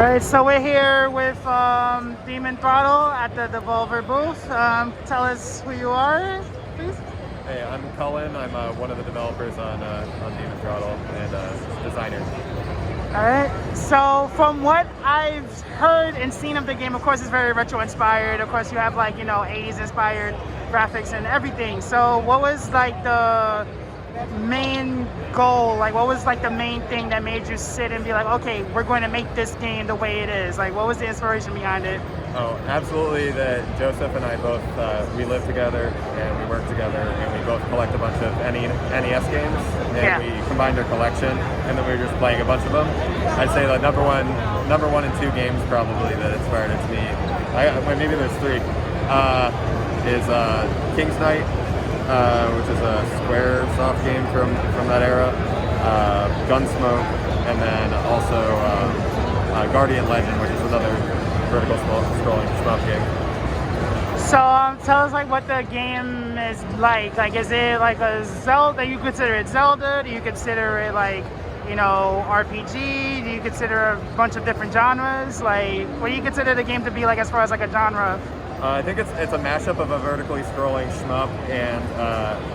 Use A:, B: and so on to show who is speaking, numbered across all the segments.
A: Alright, so we're here with Demon Throttle at the Devolver booth. Tell us who you are, please.
B: Hey, I'm Cullen. I'm one of the developers on Demon Throttle and designer.
A: Alright, so from what I've heard and seen of the game, of course it's very retro inspired. Of course you have like, 80s inspired graphics and everything. So what was like the main goal? Like what was like the main thing that made you sit and be like, okay, we're going to make this game the way it is? Like what was the inspiration behind it?
B: Oh, absolutely that Joseph and I both, we live together and we work together and we both collect a bunch of NES games and we combined our collection and then we were just playing a bunch of them. I'd say the number one and two games probably that inspired it to me, maybe there's three, is King's Knight, which is a Squaresoft game from that era, Gunsmoke, and then also Guardian Legend, which is another vertical scrolling shmup game.
A: So tell us like what the game is like. Like is it like a Zelda? Do you consider it Zelda? Do you consider it like, RPG? Do you consider a bunch of different genres? Like what do you consider the game to be like as far as like a genre?
B: I think it's a mashup of a vertically scrolling shmup and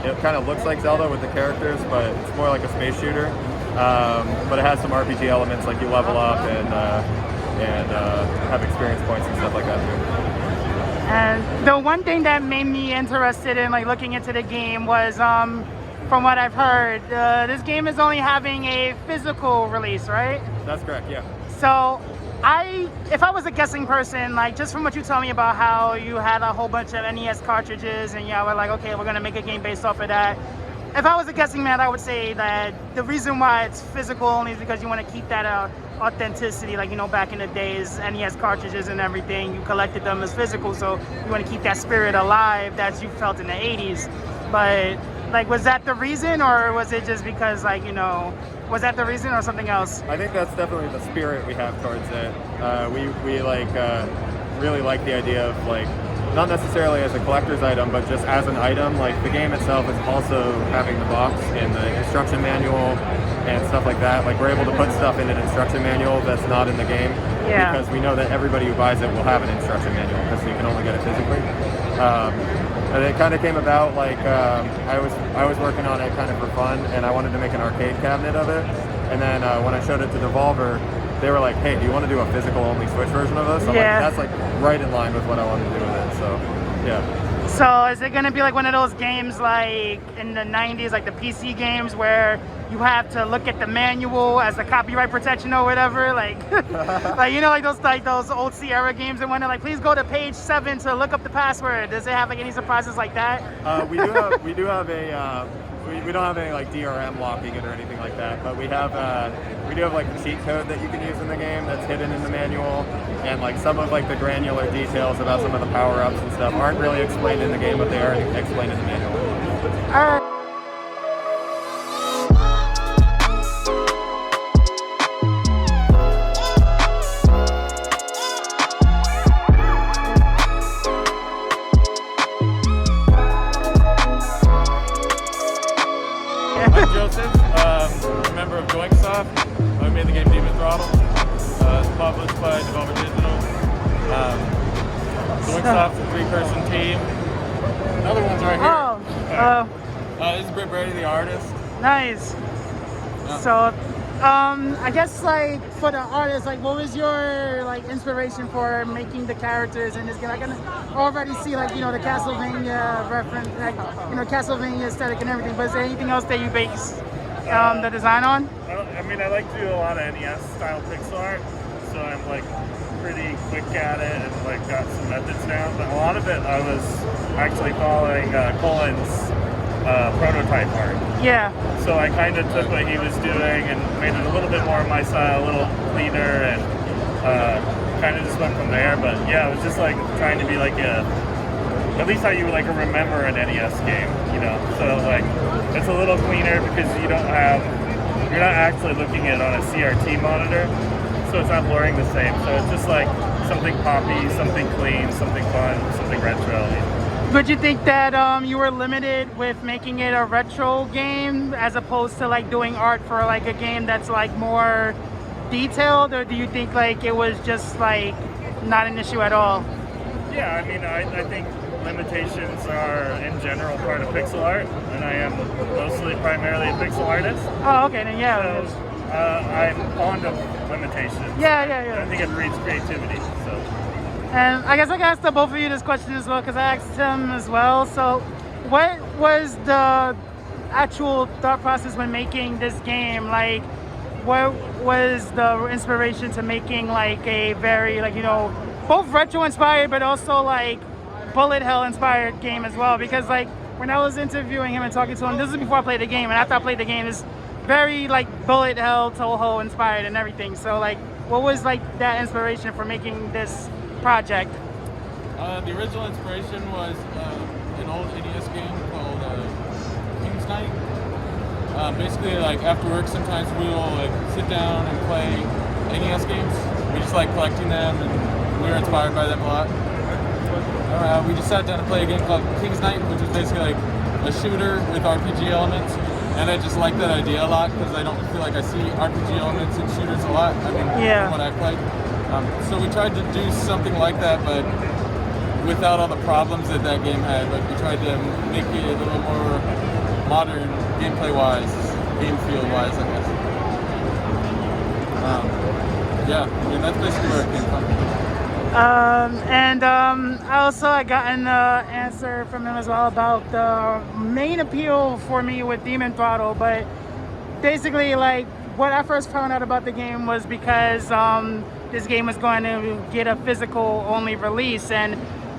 B: it kind of looks like Zelda with the characters, but it's more like a space shooter. But it has some RPG elements, like you level up and have experience points and stuff like that too.
A: And the one thing that made me interested in like looking into the game was, from what I've heard, this game is only having a physical release, right?
B: That's correct, yeah.
A: So if I was a guessing person, like just from what you told me about how you had a whole bunch of NES cartridges and we're like, okay, we're gonna make a game based off of that. If I was a guessing man, I would say that the reason why it's physical only is because you want to keep that authenticity, like, back in the days, NES cartridges and everything, you collected them as physical, so you want to keep that spirit alive that you felt in the 80s. But, like, was that the reason, or was it just because, like, was that the reason or something else?
B: I think that's definitely the spirit we have towards it. We like, really like the idea of, like, not necessarily as a collector's item, but just as an item. Like the game itself is also having the box and the instruction manual and stuff like that. Like we're able to put stuff in an instruction manual that's not in the game because we know that everybody who buys it will have an instruction manual because you can only get it physically. And it kind of came about like I was working on it kind of for fun, and I wanted to make an arcade cabinet of it. And then when I showed it to Devolver, they were like, hey, do you want to do a physical only Switch version of this? I'm like, that's like right in line with what I want to do with it, so yeah.
A: So is it going to be like one of those games like in the 90s, like the PC games where you have to look at the manual as a copyright protection or whatever? Like, like those old Sierra games and whatnot, like please go to page 7 to look up the password. Does it have like any surprises like that?
B: We do have a we don't have any like DRM locking it or anything like that, but we do have like a cheat code that you can use in the game that's hidden in the manual, and like some of like the granular details about some of the power-ups and stuff aren't really explained in the game, but they are explained in the manual.
A: All right.
C: I'm Joseph, a member of Doinksoft. I made the game Demon Throttle. It's published by Devolver Digital. Doinksoft's a 3-person team. Another one's right here. This is Britt Brady, the artist.
A: Nice.
C: Yeah.
A: So, I guess like for the artist, like what was your like inspiration for making the characters in this game? I can already see like the Castlevania reference, like Castlevania aesthetic and everything. But is there anything else that you base the design on?
D: I mean, I like to do a lot of NES style pixel art, so I'm like pretty quick at it and like got some methods down. But a lot of it I was actually following Colin's prototype art.
A: Yeah.
D: So I kind of took what he was doing and made it a little bit more of my style, a little cleaner, and kind of just went from there. But yeah, it was just like trying to be like at least how you would like remember an NES game, So like it's a little cleaner because you're not actually looking at it on a CRT monitor, so it's not blurring the same. So it's just like something poppy, something clean, something fun, something retro.
A: Would you think that you were limited with making it a retro game as opposed to like doing art for like a game that's like more detailed, or do you think like it was just like not an issue at all?
D: Yeah, I mean, I think limitations are in general part of pixel art, and I am primarily a pixel artist.
A: Oh, okay, then yeah.
D: So I'm fond of limitations.
A: Yeah.
D: I think it breeds creativity. So.
A: And I guess I can ask the both of you this question as well, because I asked him as well. So, what was the actual thought process when making this game? Like, what was the inspiration to making like a very like, you know, both retro inspired but also like bullet hell inspired game as well? Because like when I was interviewing him and talking to him, this is before I played the game, and after I played the game, it's very like bullet hell, Toho inspired and everything. So like, what was like that inspiration for making this project?
C: The original inspiration was an old NES game called King's Knight. Basically, like after work, sometimes we'll like sit down and play NES games. We just like collecting them, and we were inspired by them a lot. We just sat down to play a game called King's Knight, which is basically like a shooter with RPG elements. And I just like that idea a lot because I don't feel like I see RPG elements in shooters a lot. I mean, from what I played. So we tried to do something like that, but without all the problems that game had. Like we tried to make it a little more modern, gameplay-wise, game field-wise, I guess. Yeah, I mean that's basically where it came from.
A: I got an answer from him as well about the main appeal for me with Demon Throttle, but basically like what I first found out about the game was because this game was going to get a physical only release, and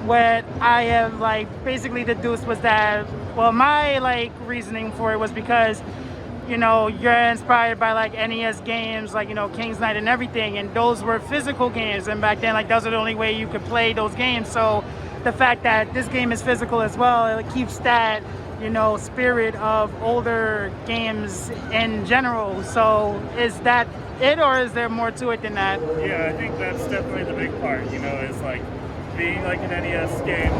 A: what I have like basically deduced was that, well, my like reasoning for it was because, you know, you're inspired by like NES games, like, you know, King's Knight and everything, and those were physical games, and back then like those were the only way you could play those games. So the fact that this game is physical as well, it keeps that, you know, spirit of older games in general. So is that it, or is there more to it than that?
D: Yeah, I think that's definitely the big part, you know, is like being like an NES game,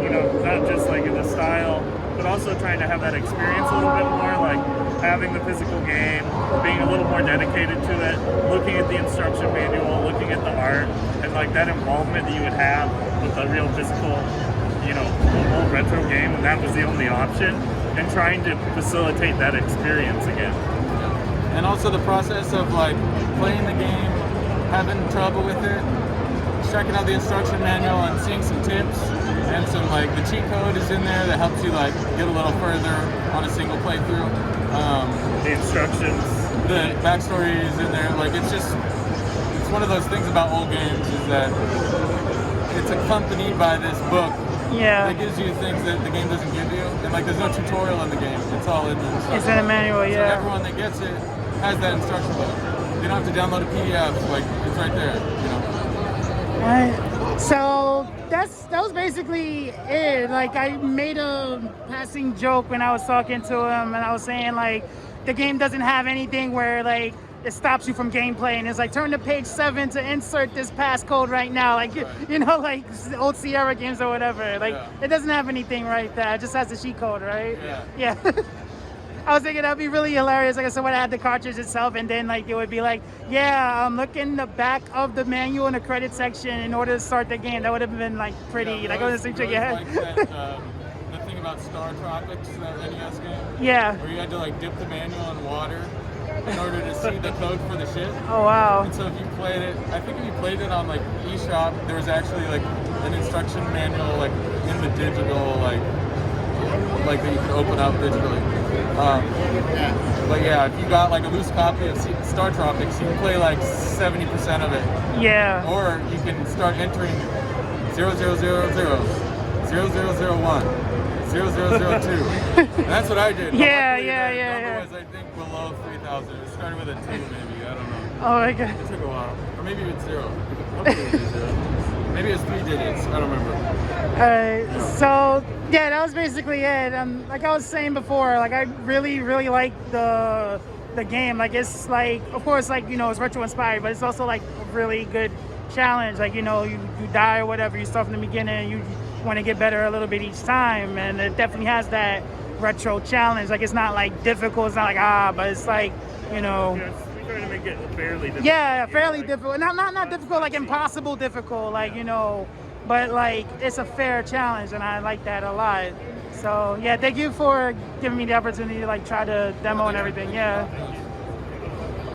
D: you know, not just like in the style, but also trying to have that experience a little bit more, like having the physical game, being a little more dedicated to it, looking at the instruction manual, looking at the art, and like that involvement that you would have with a real physical, you know, old retro game, and that was the only option, and trying to facilitate that experience again.
C: And also the process of like playing the game, having trouble with it, checking out the instruction manual and seeing some tips, and some like the cheat code is in there that helps you like get a little further on a single playthrough.
D: The instructions,
C: the backstory is in there. Like it's one of those things about old games is that it's accompanied by this book.
A: Yeah.
C: That gives you things that the game doesn't give you, and like there's no tutorial in the game. It's all in the instruction.
A: It's in a manual, yeah.
C: So everyone that gets it has that instruction book. You don't have to download a PDF. Like it's right there. You know.
A: Alright, so that was basically it. Like I made a passing joke when I was talking to him, and I was saying like the game doesn't have anything where like it stops you from gameplay, and it's like turn to page 7 to insert this passcode right now, like you know, like old Sierra games or whatever. Like it doesn't have anything right there. It just has the cheat code, right? Yeah. I was thinking that'd be really hilarious. Like I said, when I had the cartridge itself, and then like it would be like, yeah, look in the back of the manual in the credit section in order to start the game. That would have been like pretty.
C: Yeah,
A: like I was thinking,
C: like that, the thing about Star Tropics, that NES game.
A: Yeah.
C: Where you had to like dip the manual in water in order to see the code for the ship.
A: Oh wow.
C: And so if you played it, I think if you played it on like eShop, there was actually like an instruction manual like in the digital like that you could open up digitally. But yeah, if you got like a loose copy of Star Tropics, you can play like 70% of it.
A: Yeah.
C: Or you can start entering 0000, 0001, 0002. And that's what I did.
A: Yeah.
C: Number was, I think, below 3,000. It started with a 2 maybe, I don't know.
A: Oh my god.
C: It took a while. Or maybe it's 0. Hopefully it was 0. Maybe it's 3 digits, I don't remember.
A: Alright, so yeah, that was basically it. Like I was saying before, like I really like the game. Like it's like, of course, like, you know, it's retro inspired, but it's also like a really good challenge. Like, you know, you die or whatever, you start from the beginning, and you want to get better a little bit each time, and it definitely has that retro challenge. Like it's not like difficult, it's not like but it's like, you know.
D: we try to make it fairly difficult.
A: Yeah,
D: you
A: fairly
D: know, like,
A: difficult. Not difficult, like impossible difficult, like, you know, but like it's a fair challenge, and I like that a lot. So yeah, thank you for giving me the opportunity to like try to demo and everything. Yeah.